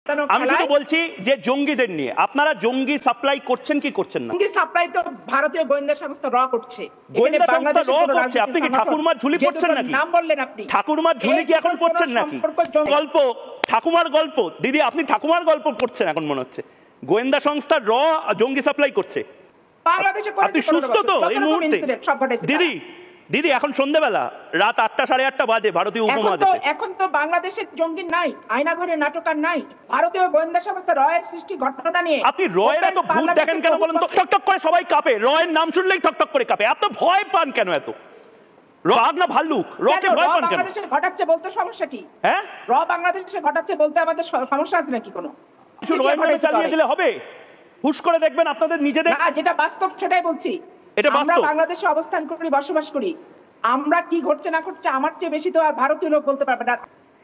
আমি শুধু বলছি যে জঙ্গিদের নিয়ে আপনারা জঙ্গি সাপ্লাই করছেন কি করছেন না? জঙ্গি সাপ্লাই তো ভারতীয় গোয়েন্দা সংস্থা র করছে। গোয়েন্দা সংস্থা র করছে, আপনি কি ঠাকুরমার ঝুলি পড়ছেন নাকি? নাম বললেন আপনি, ঠাকুরমার ঝুলি কি এখন পড়ছেন নাকি? গল্প ঠাকুমার গল্প দিদি, আপনি ঠাকুমার গল্প পড়ছেন এখন মনে হচ্ছে। গোয়েন্দা সংস্থা র জঙ্গি সাপ্লাই করছে। বাংলাদেশে আপনি সুস্থ তো এই মুহূর্তে? দিদি দিদি এখন সন্ধ্যাবেলা রাত 8টা 8:30 বাজে ভারতীয় উপমহাদেশে। এখন তো বাংলাদেশের জঙ্গি নাই, আয়নাঘরে নাটকার নাই। ভারতীয় গোয়েন্দা সংস্থা রয়ের সৃষ্টি ঘটনা নিয়ে আপনি রয়ের এত ভূত দেখেন কেন বলেন তো? ঠকঠক করে সবাই কাঁপে, রয়ের নাম শুনলেই ঠকঠক করে কাঁপে। এত ভয় পান কেন? এত বাঘ না ভাল্লুক, রকে ভয় পান কেন? বাংলাদেশে ঘটাচ্ছে বলতে সমস্যা কি? হ্যাঁ, র বাংলাদেশে ঘটাচ্ছে বলতে আমাদের সমস্যা আছে নাকি? কোনো কিছু রয় মেরে চালিয়ে দিলে হবে? হুশ করে দেখবেন আপনাদের নিজেদের। না, যেটা বাস্তব সেটাই বলছি। আমরা বাংলাদেশে অবস্থান করি, বসবাস করি। আমরা কি ঘটছে না ঘটছে আমার চেয়ে বেশি তো আর ভারতীয় লোক বলতে পারবে না।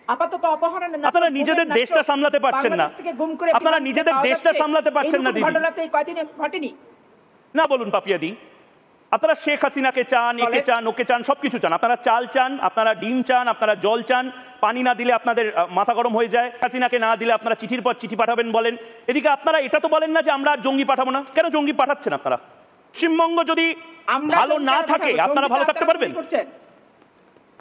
আপাতত অপহরণ, আপনারা নিজেদের দেশটা সামলাতে পারছেন না। আপনারা নিজেদের দেশটা সামলাতে পারছেন না দিদি। ঘটনা তো এই কয়দিনে ঘটেনি না, বলুন পাপিয়াদি। আপনারা শেখ হাসিনাকে চান, একে চান, ওকে চান, সবকিছু চান। আপনারা চাল চান, আপনারা ডিম চান, আপনারা জল চান। পানি না দিলে আপনাদের মাথা গরম হয়ে যায়। হাসিনাকে না দিলে আপনারা চিঠির পর চিঠি পাঠাবেন বলেন। এদিকে আপনারা এটা তো বলেন না যে আমরা জঙ্গি পাঠাবো না। কেন জঙ্গি পাঠাচ্ছেন আপনারা? পশ্চিমবঙ্গ যদি ভালো না থাকে আপনারা ভালো থাকতে পারবেন?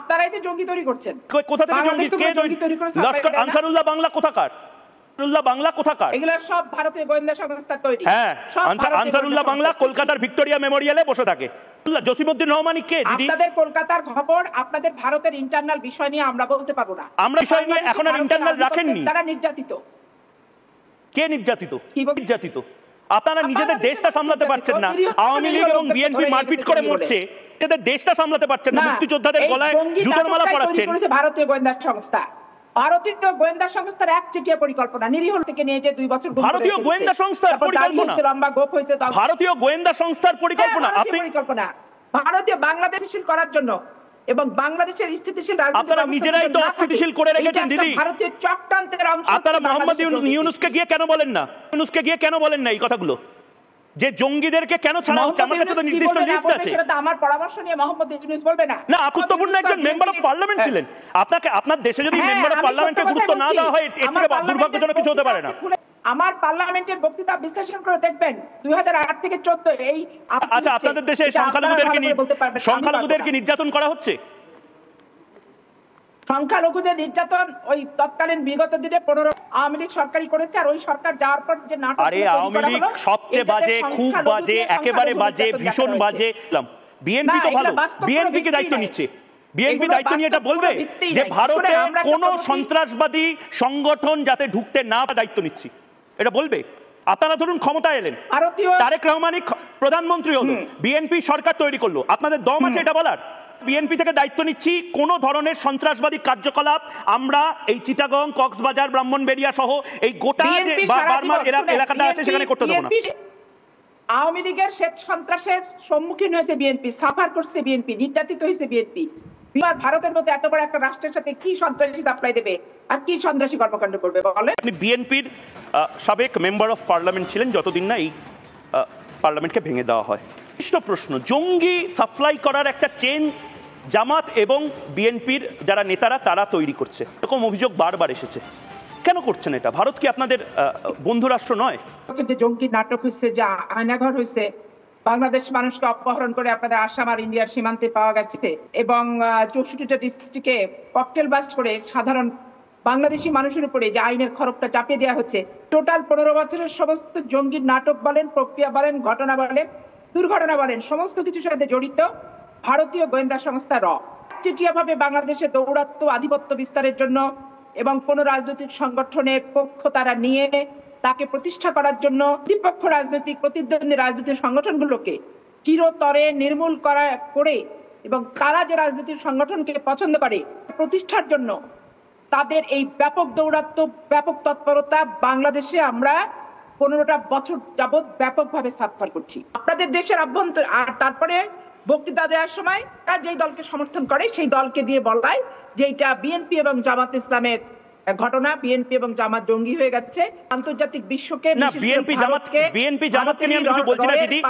আপনারাই তো জঙ্গি তৈরি করছেন। কোথা থেকে জঙ্গি? কে তৈরি করেছে? লস্কর আনসারুল্লাহ বাংলা কোথাকার? বাংলা কোথাকার? এগুলো সব ভারতীয় গোয়েন্দা সংস্থা তৈরি। হ্যাঁ, আনসারুল্লাহ বাংলা কলকাতার ভিক্টোরিয়া মেমোরিয়ালে বসে থাকে। জসিমউদ্দিন রহমানী কে দিদি? আপনাদের কলকাতার খবর, আপনাদের ভারতের ইন্টারনাল বিষয় নিয়ে আমরা বলতে পারবো না। আমরা বিষয় নিয়ে এখন আর ইন্টারনাল রাখেননি। তারা নির্যাতিত। কে নির্যাতিত? কি নির্যাতিত? আপনারা নিজেদের দেশটা সামলাতে পারছেন না। আওয়ামী লীগ এবং বিএনপি মারপিট করে মরছে, এদের দেশটা সামলাতে পারছেন না। মুক্তিযোদ্ধাদের গলায় জুতোর মালা পরাচ্ছেন। ভারতীয় গোয়েন্দা সংস্থা, ভারতীয় গোয়েন্দা সংস্থার একচেটিয়া পরিকল্পনা, নিরীহ থেকে নিয়ে যে 2 বছর ভারতীয় গোয়েন্দা সংস্থার পরিকল্পনা, লম্বা গোপ হয়েছে ভারতীয় গোয়েন্দা সংস্থার পরিকল্পনা। আপনি পরিকল্পনা ভারতীয় বাংলাদেশশীল করার জন্য এবং বাংলাদেশের স্থিতিশীল রাজনীতি আপনারা নিজেরাই তো অস্থিতিশীল করে রেখেছেন দিদি। ভারতীয় চক্রান্তের অংশ। আপনারা মোহাম্মদ ইউনূসকে গিয়ে কেন বলেন না? ইউনূসকে গিয়ে কেন বলেন না এই কথাগুলো? যে জঙ্গিদেরকে কেন ছাড়া হচ্ছে? আমার কাছে তো নির্দিষ্ট লিস্ট আছে। সেটা আমার পরামর্শ নিয়ে মোহাম্মদ ইউনূস বলবে না। না, গুরুত্বপূর্ণ একজন মেম্বার অফ পার্লামেন্ট ছিলেন। আপনাকে আপনার দেশে যদি মেম্বার অফ পার্লামেন্টকে গুরুত্ব না দেওয়া হয়, এর থেকে দুর্ভাগ্যজনক কিছু হতে পারে না। আমার পার্লামেন্টের বক্তৃতা বিশ্লেষণ করে দেখবেন 2008 থেকে 14 এই। আচ্ছা, আপনাদের দেশে সংখ্যালঘুদেরকে নির্যাতন করা হচ্ছে? সংখ্যালঘুদের নির্যাতন ওই তৎকালীন বিগত দিনে 15 আওয়ামী লীগ সরকারই করেছে। আর ওই সরকার যাওয়ার পর যে নাটক, আরে আওয়ামী লীগ সবচেয়ে বাজে, খুব বাজে, একেবারে বাজে, ভীষণ বাজে। বিএনপি তো ভালো, বিএনপি কে দায়িত্ব নিচ্ছে। বিএনপি দায়িত্ব নিয়ে এটা বলবে যে ভারতে কোন সন্ত্রাসবাদী সংগঠন যাতে ঢুকতে না, দায়িত্ব নিচ্ছি, এটা বলবে? আপনারা ধরুন ক্ষমতা এলেন, তারেক রহমানই প্রধানমন্ত্রী হলো, বিএনপি সরকার তৈরি করলো, আপনাদের দম আছে এটা বলার? বিএনপি থেকে দায়িত্ব নিচ্ছি কোন ধরনের সন্ত্রাসবাদী কার্যকলাপ আমরা এই চিটাগং, কক্সবাজার, ব্রাহ্মণবাড়িয়া সহ এই গোটা যে বার্মার এলাকাটা আছে সেখানে করতে দেবো না। আওয়ামী লীগের শেখ সন্ত্রাসের সম্মুখীন হয়েছে বিএনপি, সাফার করছে বিএনপি, নির্যাতিত হয়েছে বিএনপি। ভারতের মধ্যে এত বড় একটা রাষ্ট্রের সাথে কি সন্ত্রাসী সাপ্লাই দেবে আর কি সন্ত্রাসী কর্মকাণ্ড করবে বলে? আপনি বিএনপির সাবেক মেম্বার অফ পার্লামেন্ট ছিলেন যতদিন না এই পার্লামেন্টকে ভেঙে দেওয়া হয়। প্রশ্ন, জঙ্গি সাপ্লাই করার একটা চেন জামাত এবং বিএনপির যারা নেতারা তারা তৈরি করছে, এরকম অভিযোগ বারবার এসেছে। কেন করছেন এটা? ভারত কি আপনাদের বন্ধু রাষ্ট্র নয়? যে জঙ্গি নাটক হয়েছে, যা আয়নাঘর হয়েছে, বাংলাদেশ মানুষকে অপহরণ করে আপনাদের আসাম আর ইন্ডিয়ার সীমান্তে পাওয়া গেছে এবং 64টা ডিস্ট্রিক্টে ককটেল ব্লাস্ট করে সাধারণ বাংলাদেশি মানুষের উপরে যে আইনের খরচটা চাপিয়ে দেওয়া হচ্ছে। টোটাল 15 বছরের সমস্ত জঙ্গির নাটক বলেন, প্রক্রিয়া বলেন, ঘটনা বলেন, দুর্ঘটনা বলেন, সমস্ত কিছুর সাথে জড়িত ভারতীয় গোয়েন্দা সংস্থা র। চিটিয়াভাবে বাংলাদেশে দৌরাত্ম্য, আধিপত্য বিস্তারের জন্য এবং কোন রাজনৈতিক সংগঠনের পক্ষ তারা নিয়ে তাকে প্রতিষ্ঠা করার জন্য দ্বিপক্ষ রাজনৈতিক প্রতিদ্বন্দ্বী রাজনৈতিক সংগঠনগুলোকে চিরতরে নির্মূল করে এবং তারা যে রাজনৈতিক সংগঠনকে পছন্দ করে প্রতিষ্ঠার জন্য তাদের এই ব্যাপক দৌরাত্ম্য, ব্যাপক তৎপরতা বাংলাদেশে আমরা 15টা বছর যাবৎ ব্যাপকভাবে সাফার করছি। আপনাদের দেশের অভ্যন্তর আর তারপরে বক্তৃতা দেওয়ার সময় তারা যেই দলকে সমর্থন করে সেই দলকে দিয়ে বলায় যে এটা বিএনপি এবং জামাত ইসলামের ঘটনা, বিএনপি এবং জামাত জঙ্গি হয়ে গেছে। আন্তর্জাতিক বিশ্বকে বিএনপি জামাতকে নিয়ে আমি কিছু বলছি না দিদি।